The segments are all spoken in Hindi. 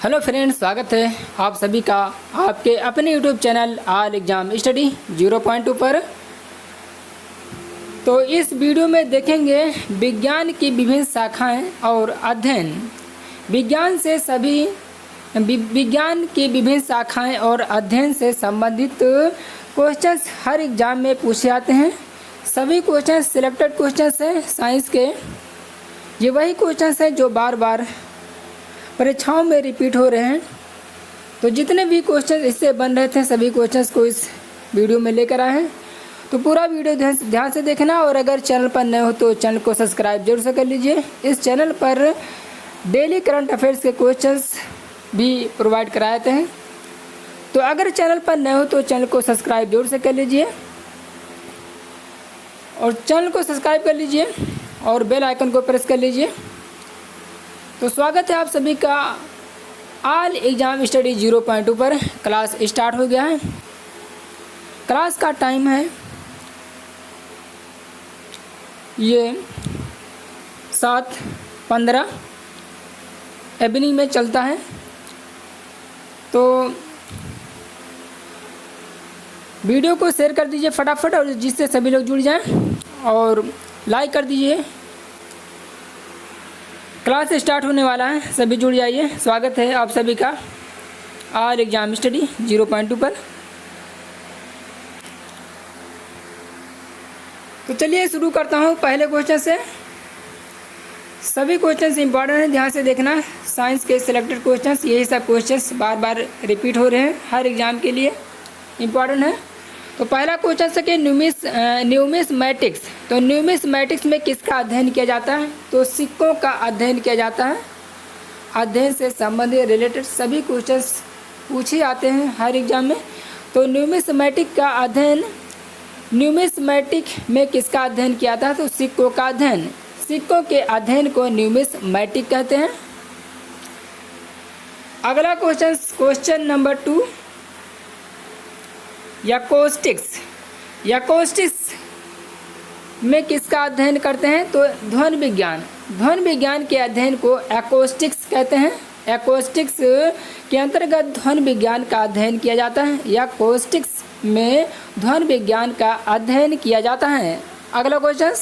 हेलो फ्रेंड्स, स्वागत है आप सभी का आपके अपने YouTube channel all exam study 0.2 पर। तो इस वीडियो में देखेंगे विज्ञान की विभिन्न शाखाएं और अध्ययन। विज्ञान की विभिन्न शाखाएं और अध्ययन से संबंधित क्वेश्चंस हर एग्ज़ाम में पूछे जाते हैं। सभी क्वेश्चंस सिलेक्टेड क्वेश्चंस हैं साइंस के। ये वही क्वेश्चंस हैं जो बार बार परीक्षाओं में रिपीट हो रहे हैं। तो जितने भी क्वेश्चन इससे बन रहे थे सभी क्वेश्चंस को इस वीडियो में लेकर आए हैं। तो पूरा वीडियो ध्यान से देखना, और अगर चैनल पर नए हो तो चैनल को सब्सक्राइब जरूर से कर लीजिए। इस चैनल पर डेली करंट अफेयर्स के क्वेश्चंस भी प्रोवाइड कराए जाते हैं। तो अगर चैनल पर नए हो तो चैनल को सब्सक्राइब जरूर से कर लीजिए, और चैनल को सब्सक्राइब कर लीजिए और बेल आइकन को प्रेस कर लीजिए। तो स्वागत है आप सभी का ऑल एग्ज़ाम स्टडी 0.2 पर। क्लास स्टार्ट हो गया है। क्लास का टाइम है ये 7:15 इवनिंग में चलता है। तो वीडियो को शेयर कर दीजिए फटाफट, और जिससे सभी लोग जुड़ जाएं, और लाइक कर दीजिए। क्लास स्टार्ट होने वाला है, सभी जुड़ जाइए। स्वागत है आप सभी का ऑल एग्ज़ाम स्टडी 0.2 पर। तो चलिए शुरू करता हूँ पहले क्वेश्चन से। सभी क्वेश्चंस इंपॉर्टेंट हैं, ध्यान से देखना। साइंस के सिलेक्टेड क्वेश्चंस, यही सब क्वेश्चंस बार बार रिपीट हो रहे हैं, हर एग्ज़ाम के लिए इम्पॉर्टेंट है। तो पहला क्वेश्चन है कि न्यूमिसमैटिक्स। तो न्यूमिसमैटिक्स में किसका अध्ययन किया जाता है? तो सिक्कों का अध्ययन किया जाता है। अध्ययन से संबंधित रिलेटेड सभी क्वेश्चंस पूछे जाते हैं हर एग्जाम में। तो न्यूमिसमैटिक में किसका अध्ययन किया जाता है? तो सिक्कों का अध्ययन। सिक्कों के अध्ययन को न्यूमिसमैटिक कहते हैं। अगला क्वेश्चन नंबर 2, याकोस्टिक्स में किसका अध्ययन करते हैं? तो ध्वनि विज्ञान के अध्ययन को एकॉस्टिक्स कहते हैं। एकॉस्टिक्स के अंतर्गत ध्वनि विज्ञान का अध्ययन किया जाता है। याकोस्टिक्स में ध्वनि विज्ञान का अध्ययन किया जाता है। अगला क्वेश्चन,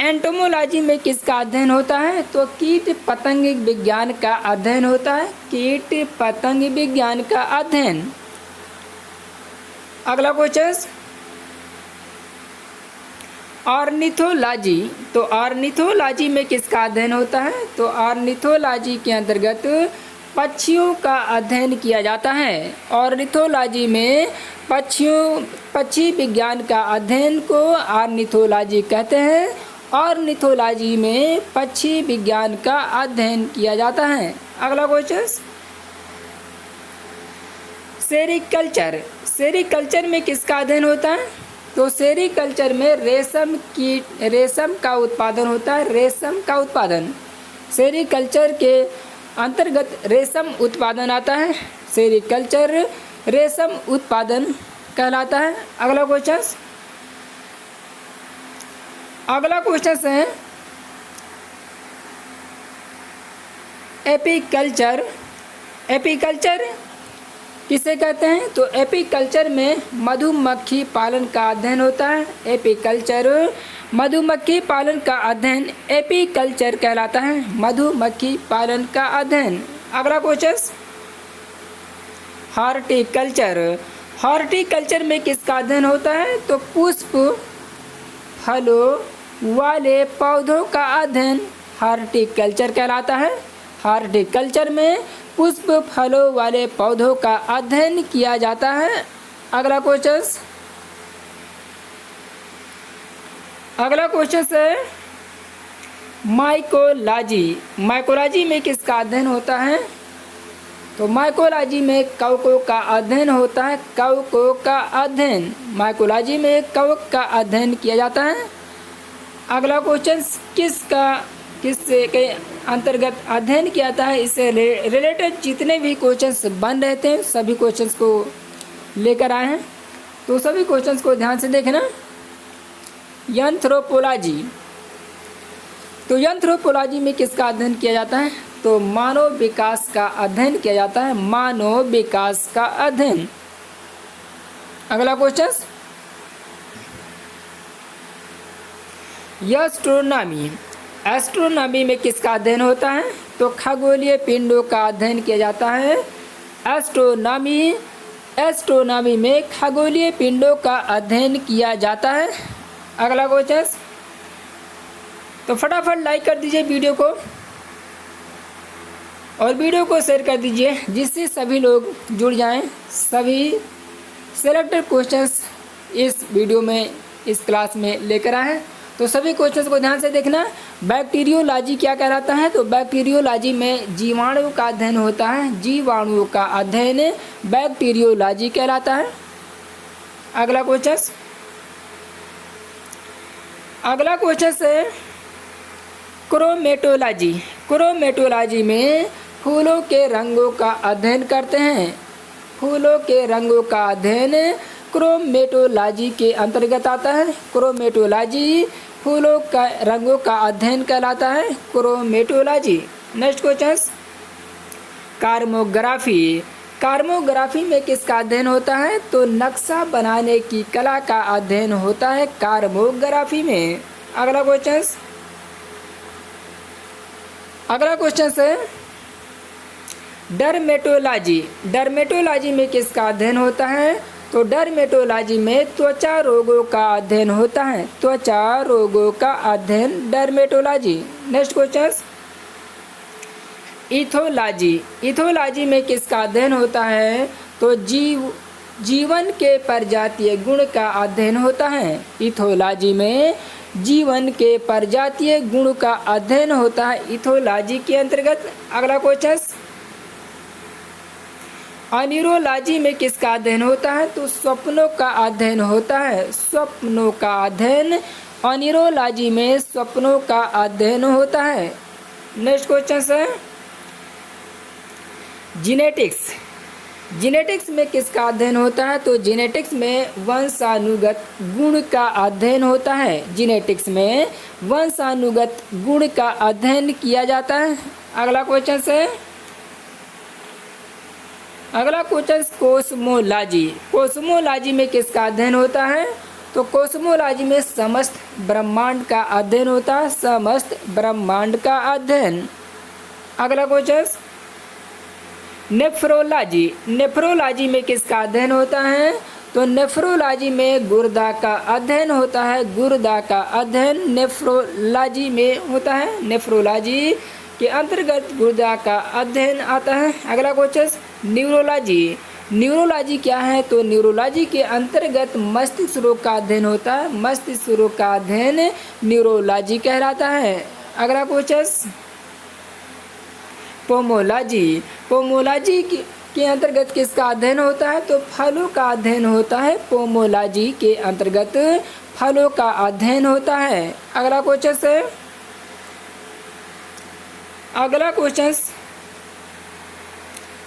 एंटोमोलॉजी में किसका अध्ययन होता है? तो कीट पतंग विज्ञान का अध्ययन होता है। कीट पतंग विज्ञान का अध्ययन। अगला क्वेश्चन, ऑर्निथोलॉजी। तो ऑर्निथोलॉजी में किसका अध्ययन होता है? तो ऑर्निथोलॉजी के अंतर्गत पक्षियों का अध्ययन किया जाता है। ऑर्निथोलॉजी में पक्षी विज्ञान का अध्ययन को ऑर्निथोलॉजी कहते हैं। ऑर्निथोलॉजी में पक्षी विज्ञान का अध्ययन किया जाता है। अगला क्वेश्चन, सेरीकल्चर में किसका अध्ययन होता है? तो सेरीकल्चर में रेशम का उत्पादन होता है। रेशम का उत्पादन, सेरीकल्चर के अंतर्गत रेशम उत्पादन आता है। सेरीकल्चर रेशम उत्पादन कहलाता है। अगला क्वेश्चन है एपीकल्चर किसे कहते हैं? तो एपीकल्चर में मधुमक्खी पालन का अध्ययन होता है। एपीकल्चर मधुमक्खी पालन का अध्ययन एपीकल्चर कहलाता है। मधुमक्खी पालन का अध्ययन। अगला क्वेश्चन, हॉर्टिकल्चर में किसका अध्ययन होता है? तो पुष्प फलों वाले पौधों का अध्ययन हॉर्टिकल्चर कहलाता है। हॉर्टिकल्चर में पुष्प फलों वाले पौधों का अध्ययन किया जाता है। अगला क्वेश्चन है माइकोलॉजी में किसका अध्ययन होता है? तो माइकोलॉजी में कवकों का अध्ययन होता है। कवकों का अध्ययन, माइकोलॉजी में कवक का अध्ययन किया जाता है। अगला क्वेश्चन, किसके के अंतर्गत अध्ययन किया जाता है? इससे रिलेटेड जितने भी क्वेश्चंस बन रहे थे सभी क्वेश्चंस को लेकर आए हैं। तो सभी क्वेश्चंस को ध्यान से देखना। एंथ्रोपोलॉजी तो एंथ्रोपोलॉजी में किसका अध्ययन किया जाता है? तो मानव विकास का अध्ययन किया जाता है, मानव विकास का अध्ययन। अगला क्वेश्चन, एस्ट्रोनॉमी, एस्ट्रोनॉमी में किसका अध्ययन होता है? तो खगोलीय पिंडों का अध्ययन किया जाता है। एस्ट्रोनॉमी, एस्ट्रोनॉमी में खगोलीय पिंडों का अध्ययन किया जाता है। अगला क्वेश्चन, तो फटाफट लाइक कर दीजिए वीडियो को और वीडियो को शेयर कर दीजिए, जिससे सभी लोग जुड़ जाएं। सभी सेलेक्टेड क्वेश्चंस इस वीडियो में, इस क्लास में लेकर आए हैं, तो सभी क्वेश्चंस को ध्यान से देखना। बैक्टीरियोलॉजी क्या कहलाता है? तो बैक्टीरियोलॉजी में जीवाणु का अध्ययन होता है, जीवाणुओं का अध्ययन बैक्टीरियोलॉजी कहलाता है। अगला क्वेश्चन, अगला क्वेश्चन है क्रोमेटोलॉजी। क्रोमेटोलॉजी में फूलों के रंगों का अध्ययन करते हैं। फूलों के रंगों का अध्ययन क्रोमेटोलॉजी के अंतर्गत आता है। क्रोमेटोलॉजी फूलों का रंगों का अध्ययन कहलाता है, क्रोमेटोलॉजी। Next question, कार्मोग्राफी। कार्मोग्राफी में किसका अध्ययन होता है? तो नक्शा बनाने की कला का अध्ययन होता है कार्मोग्राफी में। अगला क्वेश्चन, अगला क्वेश्चन है डर्मेटोलॉजी। डर्मेटोलॉजी में किसका अध्ययन होता है? तो डर्मेटोलॉजी में त्वचा रोगों का अध्ययन होता है, त्वचा रोगों का अध्ययन dermatology. Next question, ethology. Ethology में किसका अध्ययन होता है? तो जीवन के प्रजातीय गुण का अध्ययन होता है। इथोलॉजी में जीवन के प्रजातीय गुण का अध्ययन होता है इथोलॉजी के अंतर्गत। अगला क्वेश्चन, अनिरोलॉजी में किसका अध्ययन होता है? तो स्वप्नों का अध्ययन होता है, स्वप्नों का अध्ययन अनिरोलॉजी में स्वप्नों का अध्ययन होता है। नेक्स्ट क्वेश्चन है जीनेटिक्स। जीनेटिक्स में किसका अध्ययन होता है? तो जीनेटिक्स में वंशानुगत गुण का अध्ययन होता है। जीनेटिक्स में वंशानुगत गुण का अध्ययन किया जाता है। अगला क्वेश्चन है, अगला क्वेश्चन कोस्मोलॉजी। कोस्मोलॉजी में किसका अध्ययन होता है? तो कोस्मोलॉजी में समस्त ब्रह्मांड का अध्ययन होता है, समस्त ब्रह्मांड का अध्ययन। अगला क्वेश्चन नेफ्रोलॉजी। नेफ्रोलॉजी में किसका अध्ययन होता है? तो नेफ्रोलॉजी में गुर्दा का अध्ययन होता है, गुर्दा का अध्ययन नेफ्रोलॉजी में होता है। नेफ्रोलॉजी के अंतर्गत गुर्दा का अध्ययन आता है। अगला क्वेश्चन न्यूरोलॉजी। न्यूरोलॉजी क्या है? तो न्यूरोलॉजी के अंतर्गत मस्तिष्क रोग का अध्ययन होता है, मस्तिष्क रोग का अध्ययन न्यूरोलॉजी कहलाता है। अगला क्वेश्चन पोमोलॉजी। पोमोलॉजी के अंतर्गत किसका अध्ययन होता है? तो फलों का अध्ययन होता है, पोमोलॉजी के अंतर्गत फलों का अध्ययन होता है। अगला क्वेश्चन है, अगला क्वेश्चन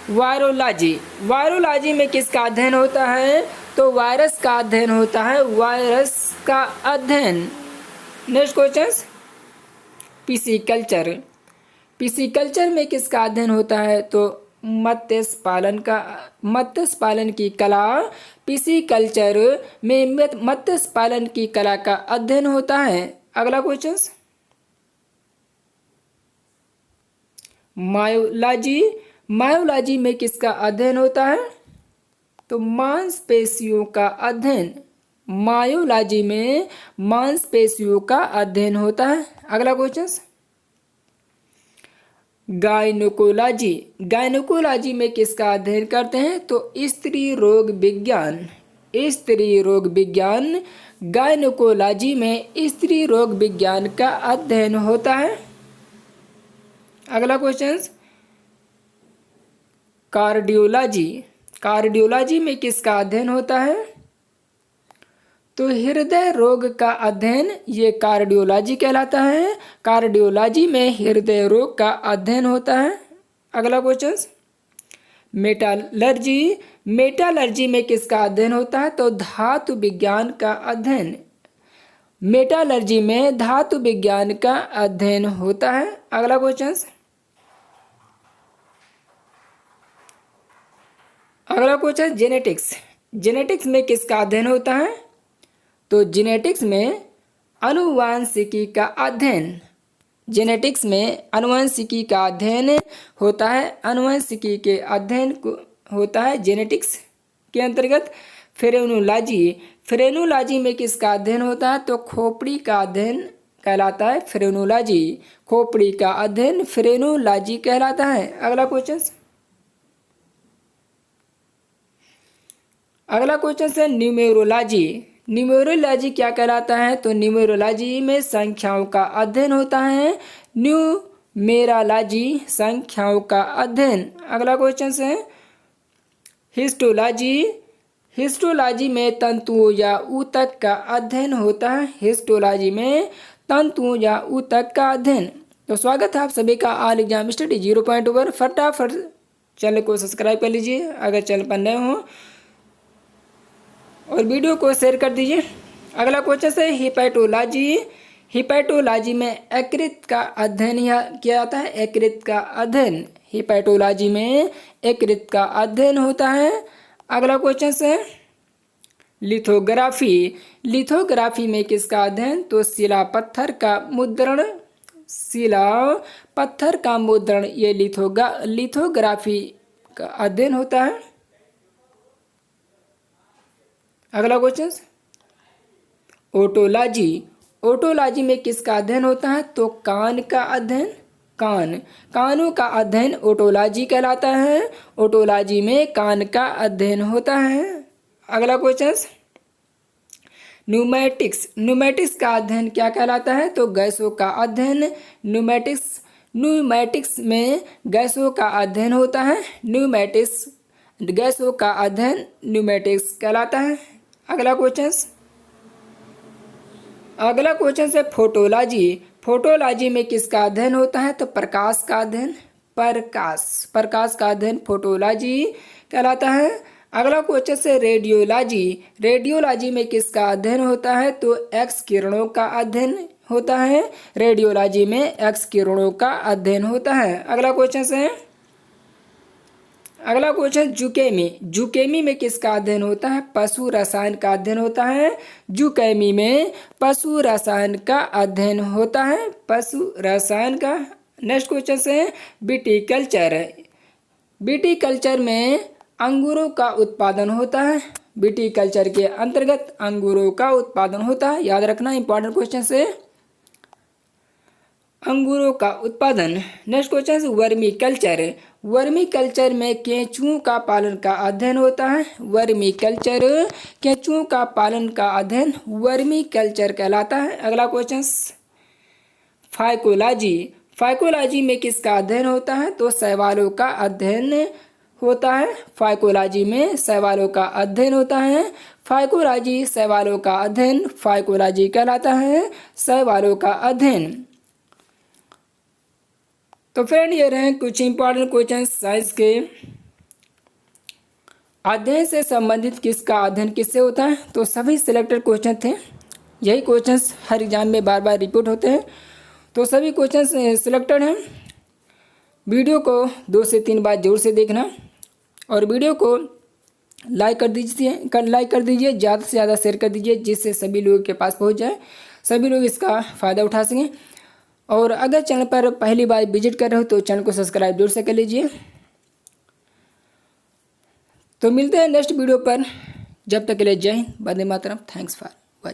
वायरोलॉजी। वायरोलॉजी में किसका अध्ययन होता है? तो वायरस का अध्ययन होता है, वायरस का अध्ययन। Next question pisciculture. पिसिकल्चर में किसका अध्ययन होता है? तो मत्स्य पालन का, मत्स्य पालन की कला। पिसिकल्चर में मत्स्य पालन की कला का अध्ययन होता है। अगला क्वेश्चन मायोलॉजी। मायोलॉजी में किसका अध्ययन होता है? तो मांसपेशियों का अध्ययन। मायोलॉजी में मांसपेशियों का अध्ययन होता है। अगला क्वेश्चन गायनोकोलॉजी। गायनोकोलॉजी में किसका अध्ययन करते हैं? तो स्त्री रोग विज्ञान। स्त्री रोग विज्ञान गायनोकोलॉजी में स्त्री रोग विज्ञान का अध्ययन होता है। अगला क्वेश्चन कार्डियोलॉजी। कार्डियोलॉजी में किसका अध्ययन होता है? तो हृदय रोग का अध्ययन, ये कार्डियोलॉजी कहलाता है। कार्डियोलॉजी में हृदय रोग का अध्ययन होता है। अगला क्वेश्चन मेटालर्जी। मेटालर्जी में किसका अध्ययन होता है? तो धातु विज्ञान का अध्ययन। मेटालर्जी में धातु विज्ञान का अध्ययन होता है। अगला क्वेश्चन, जेनेटिक्स। जेनेटिक्स में किसका अध्ययन होता है? तो जेनेटिक्स में आनुवांशिकी का अध्ययन, जेनेटिक्स में आनुवंशिकी का अध्ययन होता है। आनुवंशिकी के अध्ययन होता है जेनेटिक्स के अंतर्गत। फ्रेनोलॉजी, फ्रेनोलॉजी में किसका अध्ययन होता है? तो खोपड़ी का अध्ययन कहलाता है फ्रेनोलॉजी। खोपड़ी का अध्ययन फ्रेनोलॉजी कहलाता है। अगला क्वेश्चन, है न्यूमेरोलॉजी। न्यूमेरोलॉजी क्या कहलाता है? तो न्यूमेरोलॉजी में संख्याओं का अध्ययन होता है। न्यूमेरोलॉजी संख्याओं का अध्ययन। अगला क्वेश्चन है हिस्टोलॉजी। हिस्टोलॉजी में तंतुओं या ऊतक का अध्ययन होता है। हिस्टोलॉजी में तंतुओं या ऊतक का अध्ययन। तो स्वागत है आप सभी का ऑल एग्जाम स्टडी 0.2 पर। फटाफट चैनल को सब्सक्राइब कर लीजिए अगर चैनल पर नए हो, और वीडियो को शेयर कर दीजिए। अगला क्वेश्चन है हिपैटोलॉजी। हिपैटोलॉजी में यकृत का अध्ययन किया जाता है। यकृत का अध्ययन, हिपैटोलॉजी में यकृत का अध्ययन होता है। अगला क्वेश्चन है लिथोग्राफी। लिथोग्राफी में किसका अध्ययन? तो शिला पत्थर का मुद्रण, शिला पत्थर का मुद्रण, ये लिथोग्राफी का अध्ययन होता है। अगला क्वेश्चन ओटोलॉजी। ओटोलॉजी में किसका अध्ययन होता है? तो कान का अध्ययन, कानों का अध्ययन ओटोलॉजी कहलाता है। ओटोलॉजी में कान का अध्ययन होता है। अगला क्वेश्चन न्यूमेटिक्स। न्यूमेटिक्स का अध्ययन क्या कहलाता है? तो गैसों का अध्ययन। न्यूमेटिक्स में गैसों का अध्ययन होता है। गैसों का अध्ययन न्यूमेटिक्स कहलाता है। अगला क्वेश्चन है फोटोलॉजी। फोटोलॉजी में किसका अध्ययन होता है? तो प्रकाश का अध्ययन, प्रकाश का अध्ययन फोटोलॉजी कहलाता है। अगला क्वेश्चन है रेडियोलॉजी। रेडियोलॉजी में किसका अध्ययन होता है? तो एक्स किरणों का अध्ययन होता है। रेडियोलॉजी में एक्स किरणों का अध्ययन होता है। अगला क्वेश्चन जुकेमी। जुकेमी में किसका अध्ययन होता है? पशु रसायन का अध्ययन होता है। जुकेमी में पशु रसायन का अध्ययन होता है, पशु रसायन का। नेक्स्ट क्वेश्चन है विटीकल्चर। विटीकल्चर में अंगूरों का उत्पादन होता है। विटीकल्चर के अंतर्गत अंगूरों का उत्पादन होता है। याद रखना, इंपॉर्टेंट क्वेश्चन है अंगूरों का उत्पादन। नेक्स्ट क्वेश्चन है वर्मी कल्चर। वर्मी कल्चर में केंचुओं का पालन का अध्ययन होता है। वर्मी कल्चर, केंचुओं का पालन का अध्ययन वर्मी कल्चर कहलाता है। अगला क्वेश्चन फाइकोलॉजी। फाइकोलॉजी में किसका अध्ययन होता है? तो शैवालों का अध्ययन होता है। फाइकोलॉजी में शैवालों का अध्ययन होता है। फाइकोलॉजी शैवालों का अध्ययन फाइकोलॉजी कहलाता है, शैवालों का अध्ययन। तो फ्रेंड ये रहे कुछ इंपॉर्टेंट क्वेश्चन साइंस के। अध्ययन से संबंधित किसका अध्ययन किससे होता है? तो सभी सिलेक्टेड क्वेश्चन थे। यही क्वेश्चंस हर एग्जाम में बार बार रिपीट होते हैं, तो सभी क्वेश्चंस सिलेक्टेड हैं। वीडियो को 2 से 3 बार जरूर से देखना, और वीडियो को लाइक कर दीजिए, ज़्यादा से ज़्यादा शेयर कर दीजिए, जिससे सभी लोगों के पास पहुंच जाए, सभी लोग इसका फ़ायदा उठा सकें। और अगर चैनल पर पहली बार विजिट कर रहे हो तो चैनल को सब्सक्राइब जरूर से कर लीजिए। तो मिलते हैं नेक्स्ट वीडियो पर, जब तक के लिए जय हिंद, वंदे मातरम। Thanks for